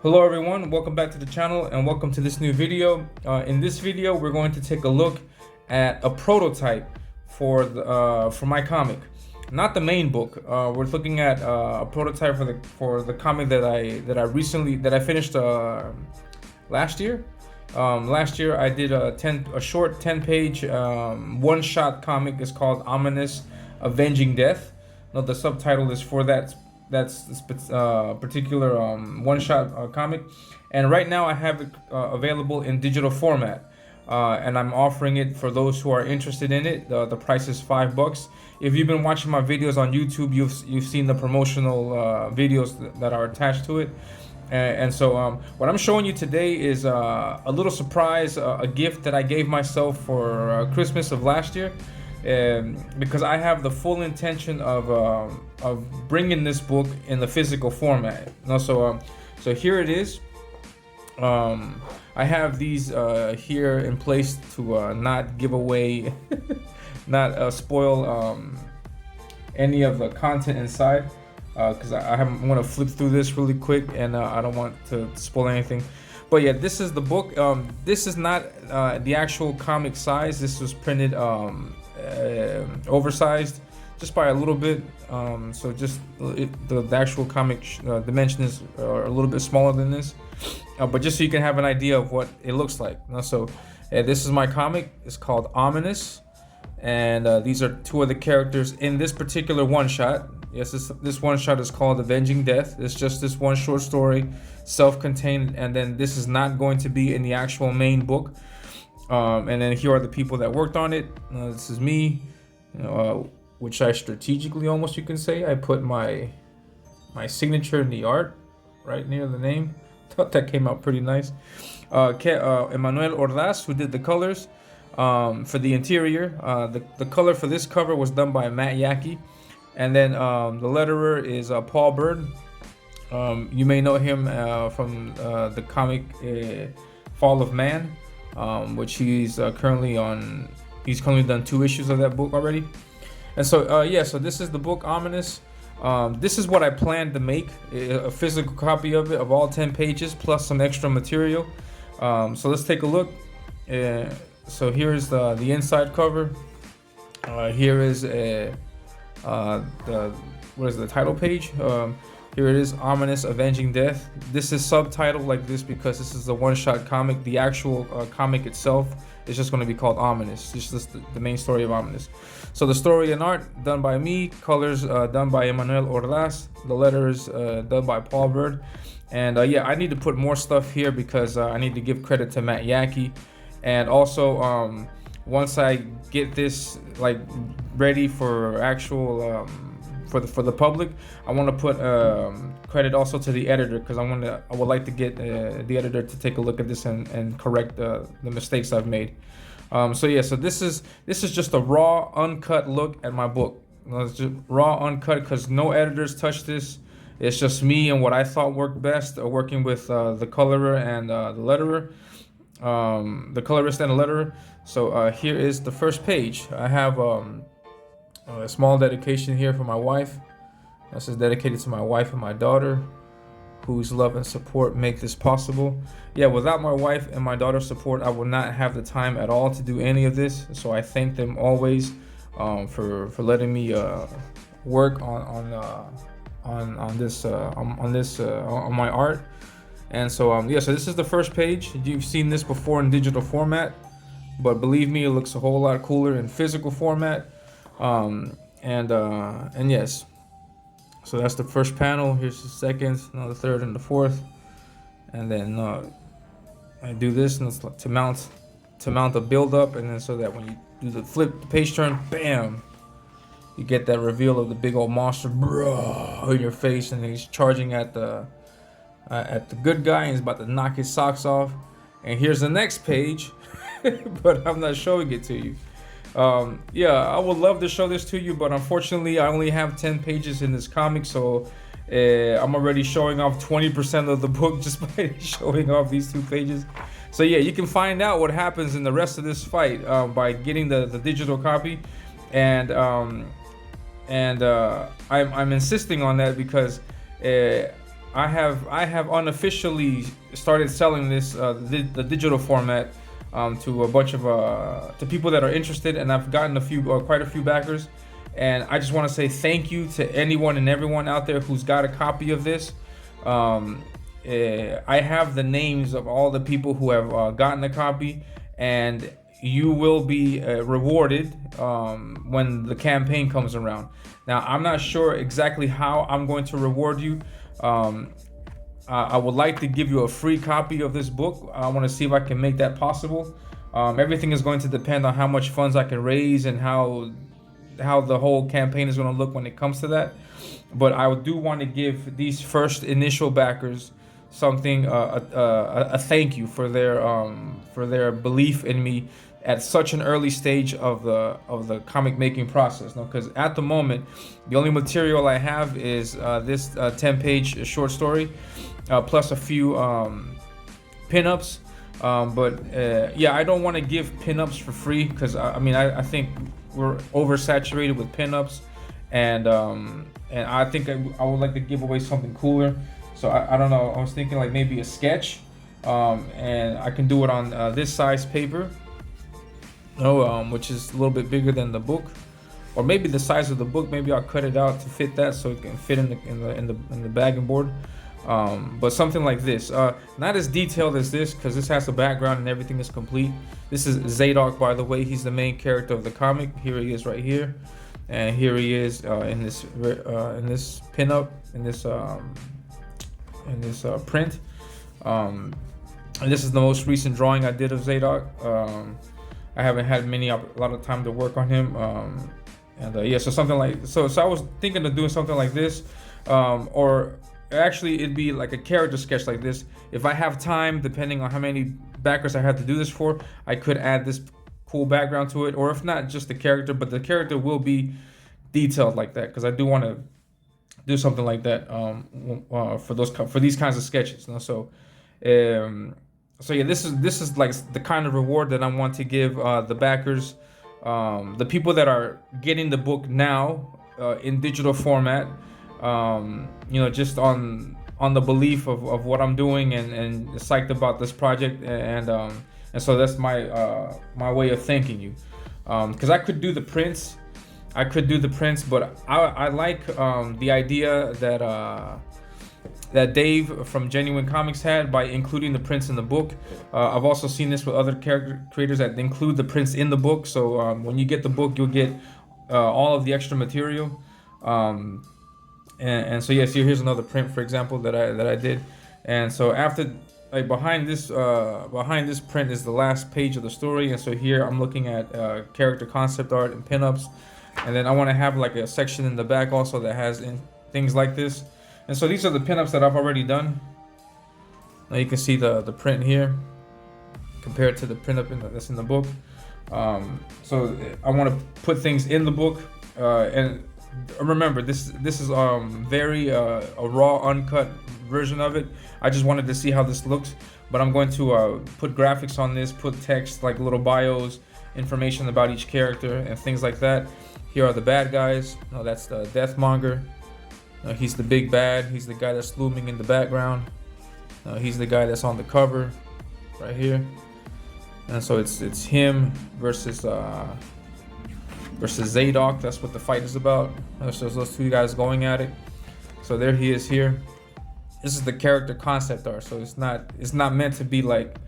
Hello everyone, welcome back to the channel and welcome to this new video. In this video, we're going to take a look at a prototype for my comic, not the main book. We're looking at a prototype for the comic that I finished last year. Last year I did a short 10-page one-shot comic. It's called Ominus, Avenging Death. Now the subtitle is for that's this particular one-shot comic, and right now I have it available in digital format, and I'm offering it for those who are interested in it. The price is $5. If you've been watching my videos on YouTube, you've seen the promotional videos that are attached to it. And so what I'm showing you today is a little surprise, a gift that I gave myself for Christmas of last year. Because I have the full intention of bringing this book in the physical format. So here it is. I have these here in place to not give away, not spoil any of the content inside. Because I'm going to flip through this really quick, and I don't want to spoil anything. But yeah, this is the book. This is not the actual comic size. This was printed oversized just by a little bit, so just the actual comic dimensions are a little bit smaller than this, but just so you can have an idea of what it looks like. So this is my comic. It's called Ominus, and these are two of the characters in this particular one shot. Yes, this one shot is called Avenging Death. It's just this one short story, self-contained, and then this is not going to be in the actual main book. And then here are the people that worked on it. This is me, which I strategically, almost you can say, I put my signature in the art right near the name. Thought that came out pretty nice. Emmanuel Ordaz, who did the colors for the interior. The color for this cover was done by Matt Yackey, and then the letterer is Paul Bird. You may know him from the comic Fall of Man. Which he's currently done 2 issues of that book already. And so so this is the book Ominus. This is what I planned to make, a physical copy of it, of all 10 pages plus some extra material. So let's take a look. So here's the inside cover. Here is the title page. Here it is, Ominus, Avenging Death. This is subtitled like this because this is a one-shot comic. The actual comic itself is just going to be called Ominus. This is the main story of Ominus. So the story and art done by me, colors done by Emmanuel Ordaz, the letters done by Paul Bird. And yeah, I need to put more stuff here because I need to give credit to Matt Yackey. And also, once I get this like ready for actual for the public, I want to put credit also to the editor, because I would like to get the editor to take a look at this and correct the mistakes I've made. So yeah, so this is just a raw, uncut look at my book. It's just raw, uncut, because no editors touched this. It's just me and what I thought worked best, working with the colorer and the letterer, the colorist and the letterer. So here is the first page. I have a small dedication here for my wife. This is dedicated to my wife and my daughter, whose love and support make this possible. Yeah, without my wife and my daughter's support, I would not have the time at all to do any of this. So I thank them always for letting me work on my art. And so yeah, so this is the first page. You've seen this before in digital format, but believe me, it looks a whole lot cooler in physical format. And yes, so that's the first panel. Here's the second, now the third and the fourth, and then I do this, and it's to mount the build up, and then so that when you do the flip, the page turn, bam, you get that reveal of the big old monster in your face, and he's charging at the good guy, and he's about to knock his socks off. And here's the next page, but I'm not showing it to you. Yeah, I would love to show this to you, but unfortunately I only have 10 pages in this comic, so I'm already showing off 20% of the book just by showing off these 2 pages. So yeah, you can find out what happens in the rest of this fight by getting the digital copy. And I'm insisting on that because I have unofficially started selling this the digital format to a bunch of to people that are interested, and I've gotten quite a few backers. And I just want to say thank you to anyone and everyone out there who's got a copy of this. I have the names of all the people who have gotten a copy, and you will be rewarded when the campaign comes around. Now, I'm not sure exactly how I'm going to reward you. I would like to give you a free copy of this book. I want to see if I can make that possible. Everything is going to depend on how much funds I can raise and how the whole campaign is going to look when it comes to that. But I do want to give these first initial backers something, a thank you for their belief in me at such an early stage of the comic making process. Because at the moment, the only material I have is this 10-page short story, plus a few pinups. Yeah, I don't want to give pinups for free because I think we're oversaturated with pinups, and I think I would like to give away something cooler. So I don't know. I was thinking like maybe a sketch, and I can do it on this size paper, which is a little bit bigger than the book, or maybe the size of the book. Maybe I'll cut it out to fit that so it can fit in the bag and board. But something like this, not as detailed as this, because this has a background and everything is complete. This is Zadok, by the way. He's the main character of the comic. Here he is right here, and here he is in this pinup, in this print. And this is the most recent drawing I did of Zadok. I haven't had a lot of time to work on him. Yeah, so something like so I was thinking of doing something like this, or actually it'd be like a character sketch like this. If I have time, depending on how many backers I have to do this for, I could add this cool background to it, or if not, just the character, but the character will be detailed like that, because I do want to do something like that for these kinds of sketches. So yeah, this is like the kind of reward that I want to give the backers, the people that are getting the book now in digital format. Just on the belief of what I'm doing and psyched about this project, and so that's my way of thanking you, because I could do the prints, but I like the idea that Dave from Genuine Comics had by including the prints in the book. I've also seen this with other character creators that include the prints in the book, so when you get the book, you'll get all of the extra material. And so yeah, so here's another print, for example, that I did. And so after, like, behind this print is the last page of the story. And so here I'm looking at character concept art and pinups, and then I want to have like a section in the back also that has things like this. And so these are the pinups that I've already done. Now you can see the print here compared to the print up that's in the book. So I want to put things in the book, and remember, this is very a raw, uncut version of it. I just wanted to see how this looks, but I'm going to put graphics on this, put text like little bios, information about each character and things like that. Here are the bad guys. No, that's the Deathmonger. He's the big bad. He's the guy that's looming in the background. He's the guy that's on the cover right here. And so it's him versus Zadok. That's what the fight is about. So those two guys going at it. So there he is here. This is the character concept art. So it's not meant to be like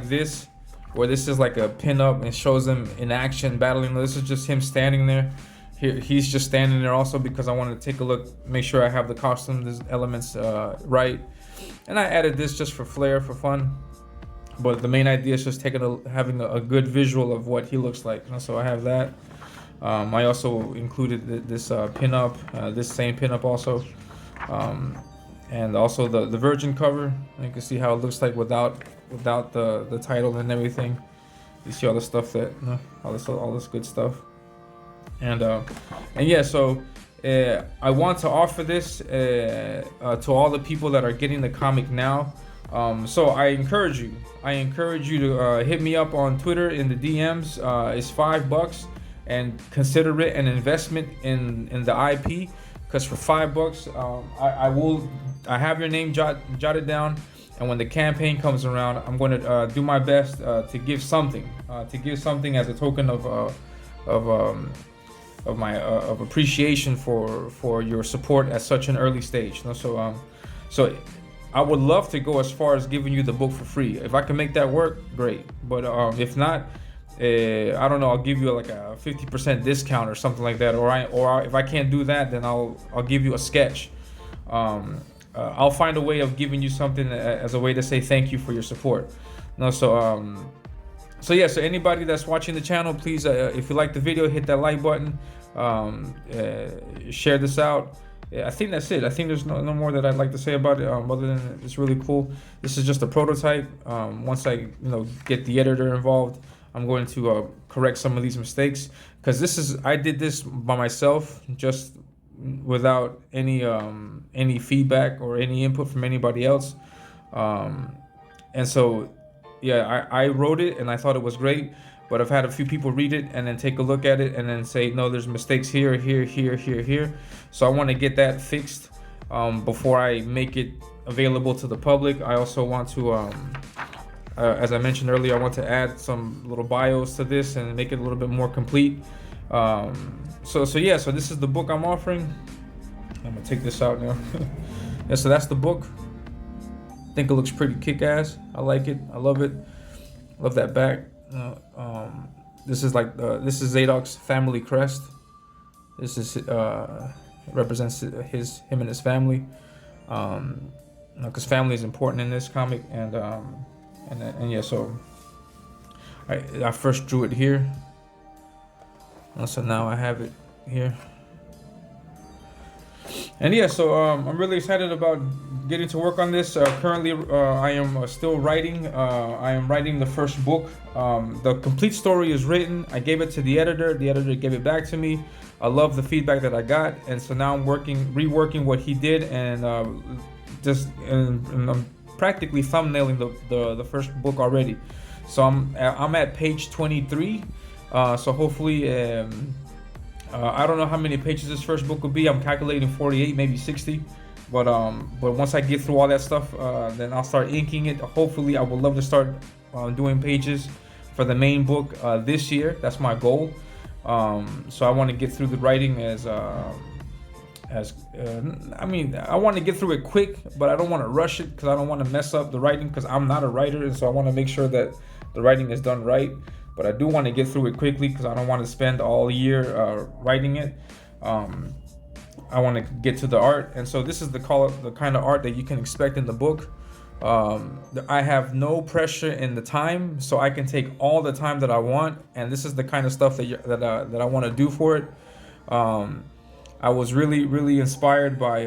this, where this is like a pin-up and shows him in action battling. This is just him standing there. Here he's just standing there also because I wanted to take a look, make sure I have the costume elements right. And I added this just for flair, for fun. But the main idea is just having a good visual of what he looks like. So I have that. I also included this pin-up, this same pin-up also. And also the Virgin cover. You can see how it looks like without the title and everything. You see all the stuff all this good stuff. And yeah, so I want to offer this to all the people that are getting the comic now. So I encourage you to hit me up on Twitter in the DMs. It's $5, and consider it an investment in the IP, because for $5, I have your name jotted down, and when the campaign comes around, I'm going to do my best to give something as a token of my of appreciation for your support at such an early stage. You know? So I would love to go as far as giving you the book for free. If I can make that work, great. But if not, I don't know. I'll give you like a 50% discount or something like that. Or if I can't do that, then I'll give you a sketch. I'll find a way of giving you something as a way to say thank you for your support. No, so yeah. So anybody that's watching the channel, please, if you like the video, hit that like button. Share this out. I think that's it. I think there's no more that I'd like to say about it, other than it's really cool. This is just a prototype. Once I get the editor involved, I'm going to correct some of these mistakes, because I did this by myself, just without any feedback or any input from anybody else. And so yeah, I wrote it and I thought it was great, but I've had a few people read it and then take a look at it and then say, no, there's mistakes here. So I want to get that fixed before I make it available to the public. I also want to, as I mentioned earlier, I want to add some little bios to this and make it a little bit more complete. So this is the book I'm offering. I'm gonna take this out now. Yeah, so that's the book. I think it looks pretty kick-ass. I like it. I love it. Love that back. This is Zadok's family crest. This is represents him and his family. Because family is important in this comic, and yeah. So I first drew it here. So now I have it here. And yeah, so I'm really excited about getting to work on this. Currently, I am still writing. I am writing the first book. The complete story is written. I gave it to the editor. The editor gave it back to me. I love the feedback that I got, and so now I'm reworking what he did, and I'm practically thumbnailing the first book already. So I'm at page 23. So hopefully, I don't know how many pages this first book will be. I'm calculating 48, maybe 60. But once I get through all that stuff, then I'll start inking it. Hopefully, I would love to start doing pages for the main book this year. That's my goal. So I want to get through the writing I want to get through it quick, but I don't want to rush it because I don't want to mess up the writing, because I'm not a writer, and so I want to make sure that the writing is done right. But I do want to get through it quickly because I don't want to spend all year writing it. I want to get to the art, and so this is the kind of art that you can expect in the book. I have no pressure in the time, so I can take all the time that I want, and this is the kind of stuff that I want to do for it. I was really inspired by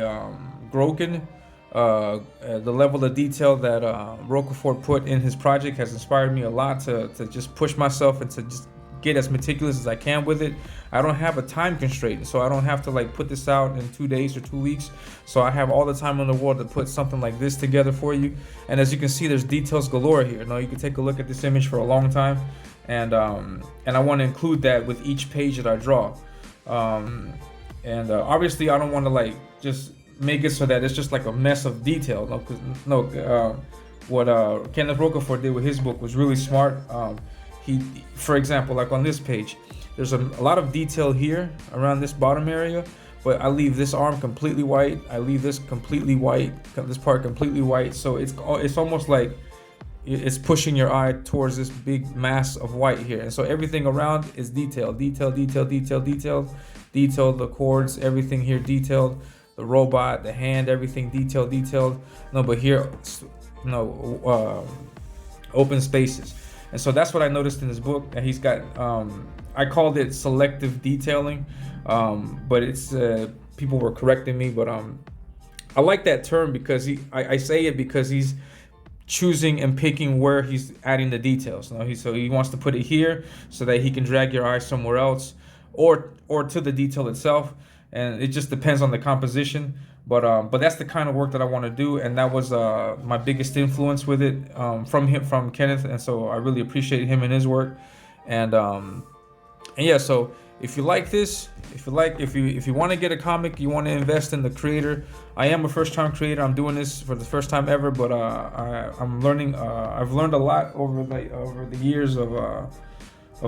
Groken. The level of detail that Rocafort put in his project has inspired me a lot to just push myself and to just get as meticulous as I can with it. I don't have a time constraint, so I don't have to put this out in 2 days or 2 weeks. So I have all the time in the world to put something like this together for you. And as you can see, there's details galore here. Now you can take a look at this image for a long time, and I want to include that with each page that I draw. Obviously, I don't want to just make it so that it's just like a mess of detail. What Kenneth Rocafort did with his book was really smart. He, for example, like on this page, there's a lot of detail here around this bottom area, but I leave this arm completely white. I leave this completely white, this part completely white. So it's almost like it's pushing your eye towards this big mass of white here. And so everything around is detailed. The chords, everything here detailed. The robot, the hand, everything detailed. But here, open spaces. And so that's what I noticed in this book. And he's got, I called it selective detailing, but it's people were correcting me. But I like that term because I say it because he's choosing and picking where he's adding the details. So he wants to put it here so that he can drag your eye somewhere else, or to the detail itself. And it just depends on the composition, but that's the kind of work that I want to do, and that was my biggest influence with it from Kenneth, and so I really appreciate him and his work, and yeah. So if you like this, if you want to get a comic, you want to invest in the creator. I am a first-time creator. I'm doing this for the first time ever, but I'm learning. I've learned a lot over the years of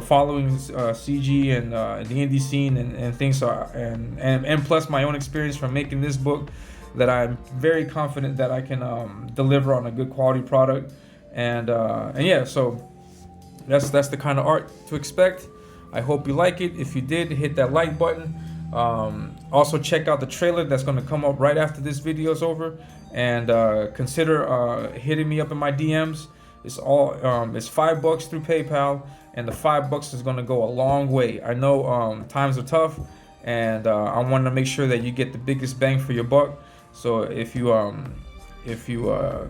following CG and the indie scene and things. So and plus my own experience from making this book, that I'm very confident that I can deliver on a good quality product. And yeah, so that's the kind of art to expect. I hope you like it. If you did, hit that like button. Also check out the trailer that's going to come up right after this video is over, and consider hitting me up in my DMs. It's it's $5 through PayPal, and the $5 is going to go a long way. I know times are tough, and I want to make sure that you get the biggest bang for your buck. So if you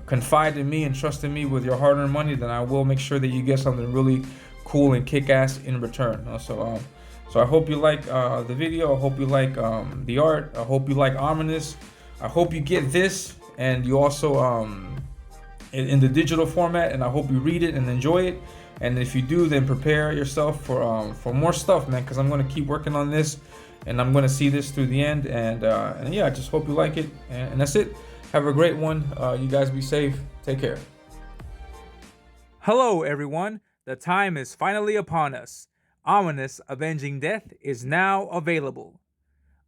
confide in me and trust in me with your hard-earned money, then I will make sure that you get something really cool and kick-ass in return. So I hope you like the video. I hope you like the art. I hope you like Ominus. I hope you get this, and you also in the digital format, and I hope you read it and enjoy it. And if you do, then prepare yourself for more stuff, man, because I'm going to keep working on this, and I'm going to see this through the end. And yeah, I just hope you like it. And that's it. Have a great one. You guys be safe. Take care. Hello, everyone. The time is finally upon us. Ominus Avenging Death is now available.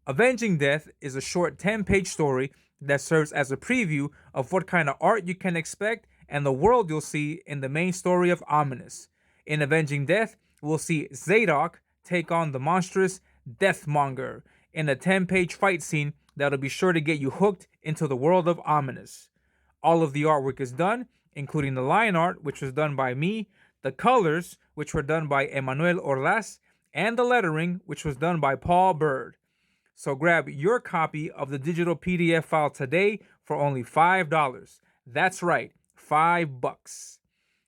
Avenging Death is a short 10-page story that serves as a preview of what kind of art you can expect and the world you'll see in the main story of Ominus. In Avenging Death, we'll see Zadok take on the monstrous Deathmonger in a 10-page fight scene that'll be sure to get you hooked into the world of Ominus. All of the artwork is done, including the line art, which was done by me, the colors, which were done by Emmanuel Orlas, and the lettering, which was done by Paul Bird. So grab your copy of the digital PDF file today for only $5. That's right, $5.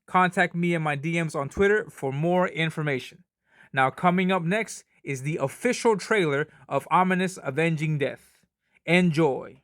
Contact me in my DMs on Twitter for more information. Now, coming up next is the official trailer of Ominus Avenging Death. Enjoy.